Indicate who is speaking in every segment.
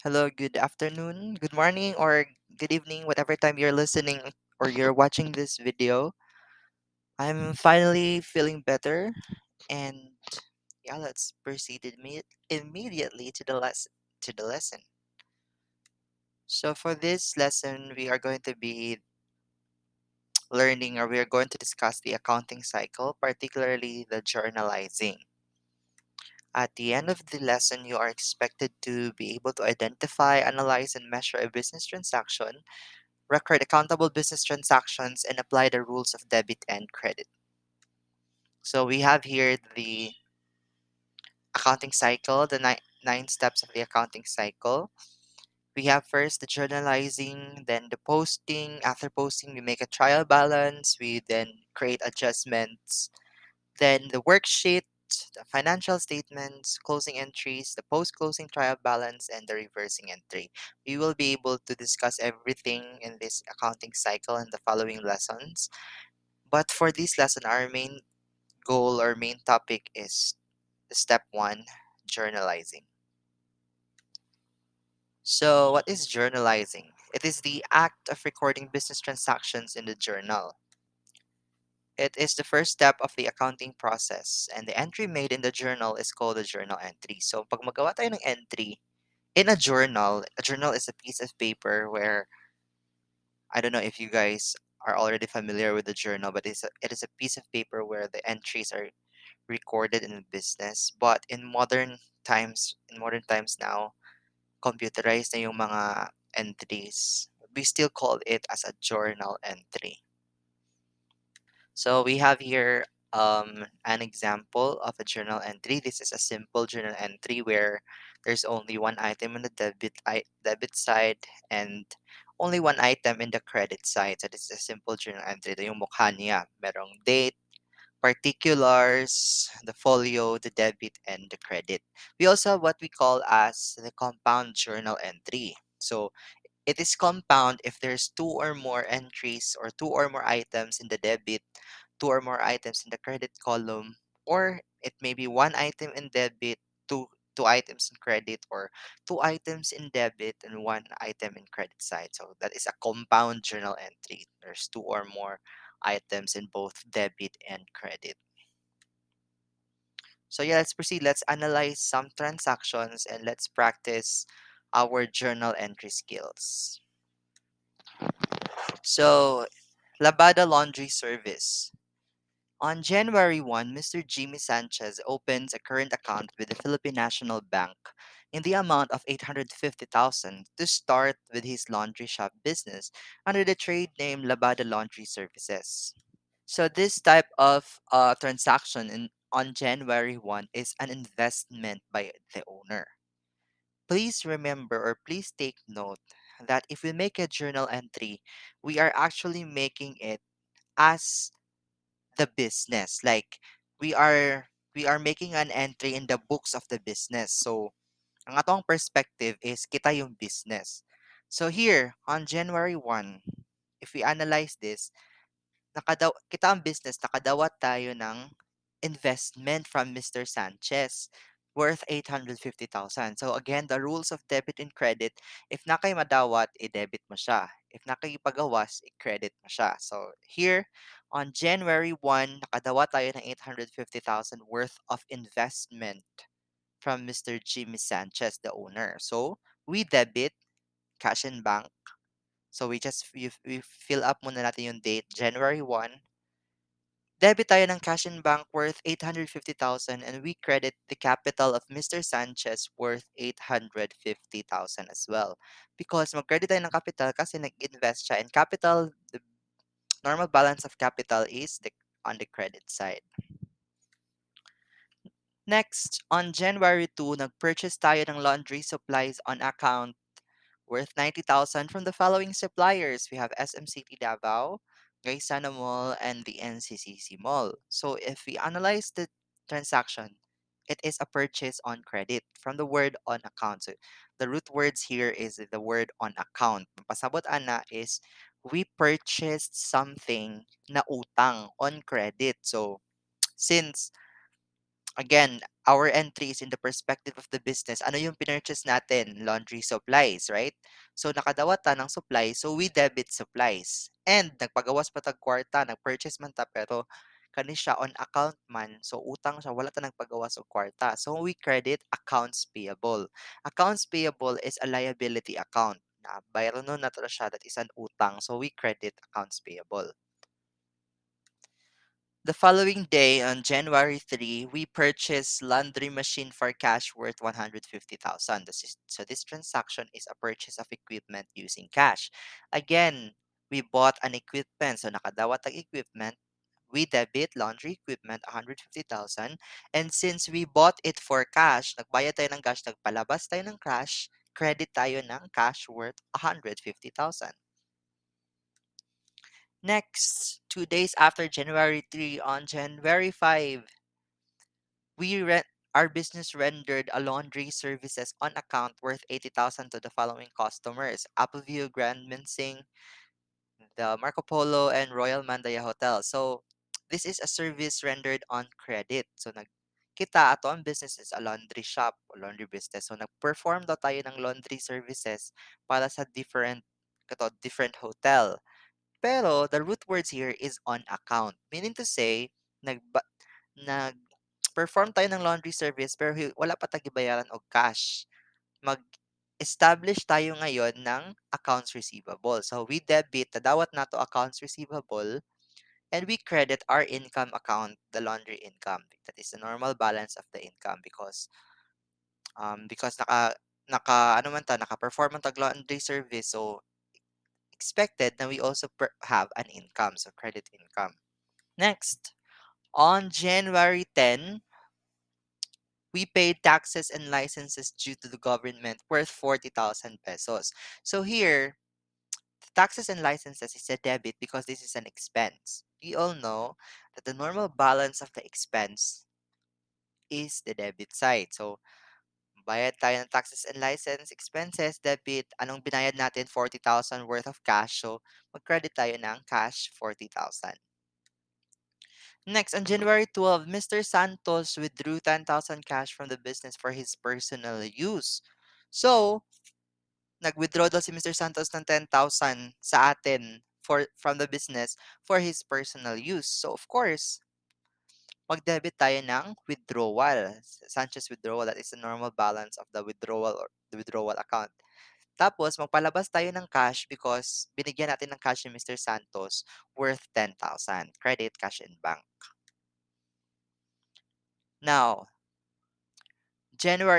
Speaker 1: Hello, good afternoon, good morning, or good evening, whatever time you're listening or you're watching this video. I'm finally feeling better, and yeah, let's proceed immediately to the lesson. So for this lesson, we are going to be learning, or we are going to discuss the accounting cycle, particularly the journalizing. At the end of the lesson, you are expected to be able to identify, analyze, and measure a business transaction, record accountable business transactions, and apply the rules of debit and credit. So we have here the accounting cycle, the nine steps of the accounting cycle. We have first the journalizing, then the posting. After posting, we make a trial balance. We then create adjustments. Then the worksheet, the financial statements, closing entries, the post closing trial balance, and the reversing entry. We will be able to discuss everything in this accounting cycle in the following lessons. But for this lesson, our main goal or main topic is step one, journalizing. So, what is journalizing? It is the act of recording business transactions in the journal. It is the first step of the accounting process, and the entry made in the journal is called a journal entry. So, pag magawa tayo ng entry in a journal is a piece of paper where I don't know if you guys are already familiar with the journal, but it is a piece of paper where the entries are recorded in a business. But in modern times now, computerized na yung mga entries. We still call it as a journal entry. So we have here an example of a journal entry. This is a simple journal entry where there's only one item on the debit side and only one item in the credit side. So this is a simple journal entry. Ito yung mukha niya. Merong date, particulars, the folio, the debit, and the credit. We also have what we call as the compound journal entry. So it is compound if there's two or more entries or two or more items in the debit, two or more items in the credit column, or it may be one item in debit, two items in credit, or two items in debit and one item in credit side. So that is a compound journal entry. There's two or more items in both debit and credit. So yeah, let's proceed. Let's analyze some transactions and let's practice our journal entry skills. So, Labada Laundry Service. On January 1, Mr. Jimmy Sanchez opens a current account with the Philippine National Bank in the amount of 850,000 to start with his laundry shop business under the trade name Labada Laundry Services. So this type of transaction on January 1 is an investment by the owner. Please remember or please take note that if we make a journal entry, we are actually making it as the business. Like we are making an entry in the books of the business. So ang atong perspective is kita yung business. So here on January 1, if we analyze this, kita ang business, nakadawat tayo ng investment from Mr. Sanchez worth 850,000. So again, the rules of debit and credit, if na kay madawat, i-debit mo siya. If na kay pagawas, i-credit mo siya. So here, on January 1, nakadawat tayo ng 850,000 worth of investment from Mr. Jimmy Sanchez, the owner. So we debit cash in bank. So we fill up muna natin yung date, January 1. Debit tayo ng cash in bank worth 850,000 and we credit the capital of Mr. Sanchez worth 850,000 as well. Because mag-credit tayo ng capital kasi nag-invest siya and capital, the normal balance of capital is on the credit side. Next, on January 2, nag-purchase tayo ng laundry supplies on account worth 90,000 from the following suppliers. We have SM City Davao, Gaisano Mall, and the NCCC Mall. So if we analyze the transaction, it is a purchase on credit from the word on account. So the root words here is the word on account. Pasabot ana is we purchased something na utang on credit. So since Again, our entry is in the perspective of the business. Ano yung pinurchase natin? Laundry supplies, right? So, nakadawat ta ng supplies, so we debit supplies. And, nagpagawas pa tag kwarta, nag-purchase man ta, pero kani siya on account man. So, utang siya, wala ta nagpagawas og kwarta. So, we credit accounts payable. Accounts payable is a liability account. Na bayro nun na to siya, that is an utang. So, we credit accounts payable. The following day, on January 3, we purchased laundry machine for cash worth 150,000. So this transaction is a purchase of equipment using cash. Again, we bought an equipment. So nakadawat ang equipment. We debit laundry equipment 150,000. And since we bought it for cash, nagbayad tayo ng cash, nagpalabas tayo ng cash, credit tayo ng cash worth 150,000. Next, 2 days after January 3, on January 5, we rent our business rendered a laundry services on account worth 80,000 to the following customers: Appleview, Grand Mincing, the Marco Polo, and Royal Mandaya Hotel. So, this is a service rendered on credit. So, kita ato ang business is a laundry shop o laundry business. So, nag-perform daw tayo ng laundry services para sa different hotel. Pero the root words here is on account. Meaning to say, nag-perform tayo ng laundry service pero wala pa tayong gibayaran og cash. Mag-establish tayo ngayon ng accounts receivable. So we debit, tadawat nato accounts receivable, and we credit our income account, the laundry income. That is the normal balance of the income because naka ano man ta, naka-perform man tag laundry service, so expected na we also have an income, so credit income. Next, on January 10, we paid taxes and licenses due to the government worth 40,000 pesos. So here, taxes and licenses is a debit because this is an expense. We all know that the normal balance of the expense is the debit side. So, bayad tayo ng taxes and license expenses, debit. Anong binayad natin? 40,000 worth of cash. So, mag-credit tayo ng cash 40,000. Next, on January 12, Mr. Santos withdrew 10,000 cash from the business for his personal use. So, nag-withdraw daw si Mr. Santos ng 10,000 sa atin from the business for his personal use. So, of course, mag-debit tayo ng withdrawal. Sanchez withdrawal, that is the normal balance of the withdrawal or the withdrawal account. Tapos, magpalabas tayo ng cash because binigyan natin ng cash ni Mr. Santos worth 10,000. Credit, cash, and bank. Now,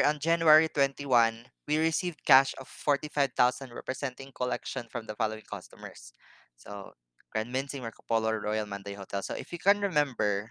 Speaker 1: on January 21, we received cash of 45,000 representing collection from the following customers. So, Grand Mincing, Marco Polo, Royal Manday Hotel. So, if you can remember,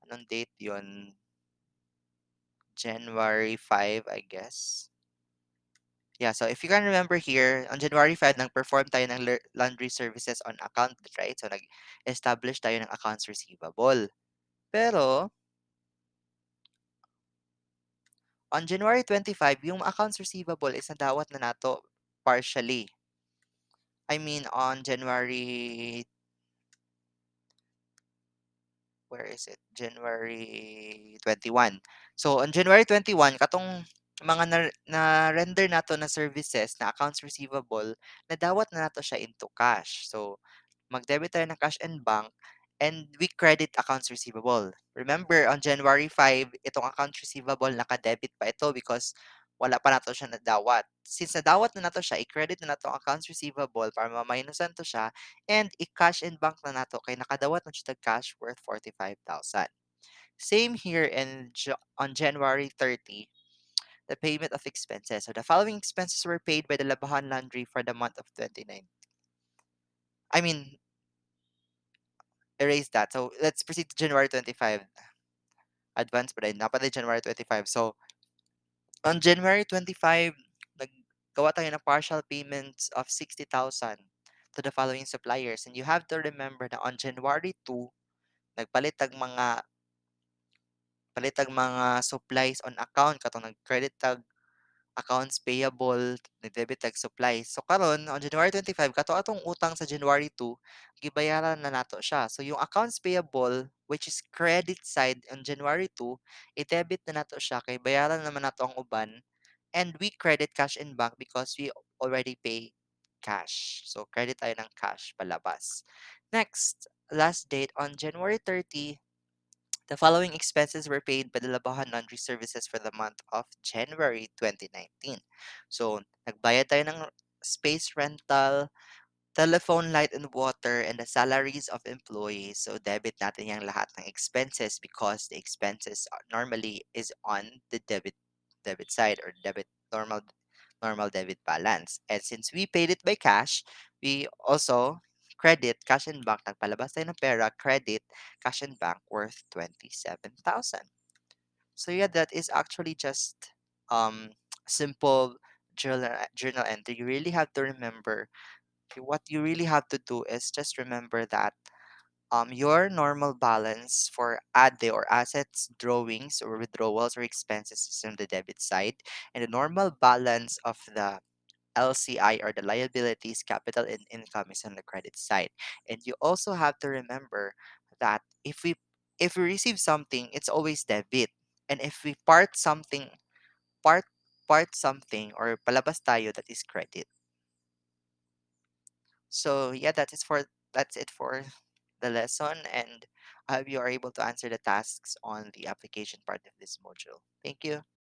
Speaker 1: anong date yun? January 5, I guess. Yeah, so if you can remember here, on January 5, nag-perform tayo ng laundry services on account, right? So, nag-establish tayo ng accounts receivable. Pero, on January 25, yung accounts receivable is nadawat na nato partially. I mean, on January, where is it? January 21. So, on January 21, katong mga na-render nato na services na accounts receivable, nadawat na nato siya into cash. So, mag-debit tayo ng cash and bank, and we credit accounts receivable. Remember, on January 5, itong accounts receivable, naka-debit pa ito because wala pa nato siya nadawat. Since nadawat na nato siya, i-credit na nato ang accounts receivable para ma-minusan to siya, and i-cash and bank na nato kay nakadawat na siya cash worth 45,000. Same here on January 30, the payment of expenses. So the following expenses were paid by the Labahan Laundry for the month of 29. I mean, erase that. So let's proceed to January 25. Advance pa rin. Napaday January 25. So on January 25, naggawa tayo ng partial payments of 60,000 to the following suppliers. And you have to remember na on January 2, nagpalit tag mga supplies on account katong nag-credit tag accounts payable, nag-debit tag supply. So karon on January 25 kato atong utang sa January 2, gibayaran na nato siya. So yung accounts payable which is credit side on January 2, i-debit na nato siya kay bayaran naman nato ang uban and we credit cash in bank because we already pay cash. So credit tayo ng cash palabas. Next, last date on January 30, the following expenses were paid by the Labahan Laundry Services for the month of January 2019. So, nagbayad tayo ng space rental, telephone, light, and water, and the salaries of employees. So, debit natin yung lahat ng expenses because the expenses normally is on the debit side or debit normal debit balance. And since we paid it by cash, we also credit cash and bank. Nagpalabas tayo ng pera, credit cash and bank worth 27,000. So yeah, that is actually just um simple journal entry. You really have to remember what you really have to do is just remember that your normal balance for ADE or assets drawings or withdrawals or expenses is on the debit side, and the normal balance of the LCI or the liabilities, capital and income is on the credit side. And you also have to remember that if we receive something, it's always debit. And if we part part something or palabas tayo, that is credit. So yeah, that's it for the lesson, and I hope you are able to answer the tasks on the application part of this module. Thank you.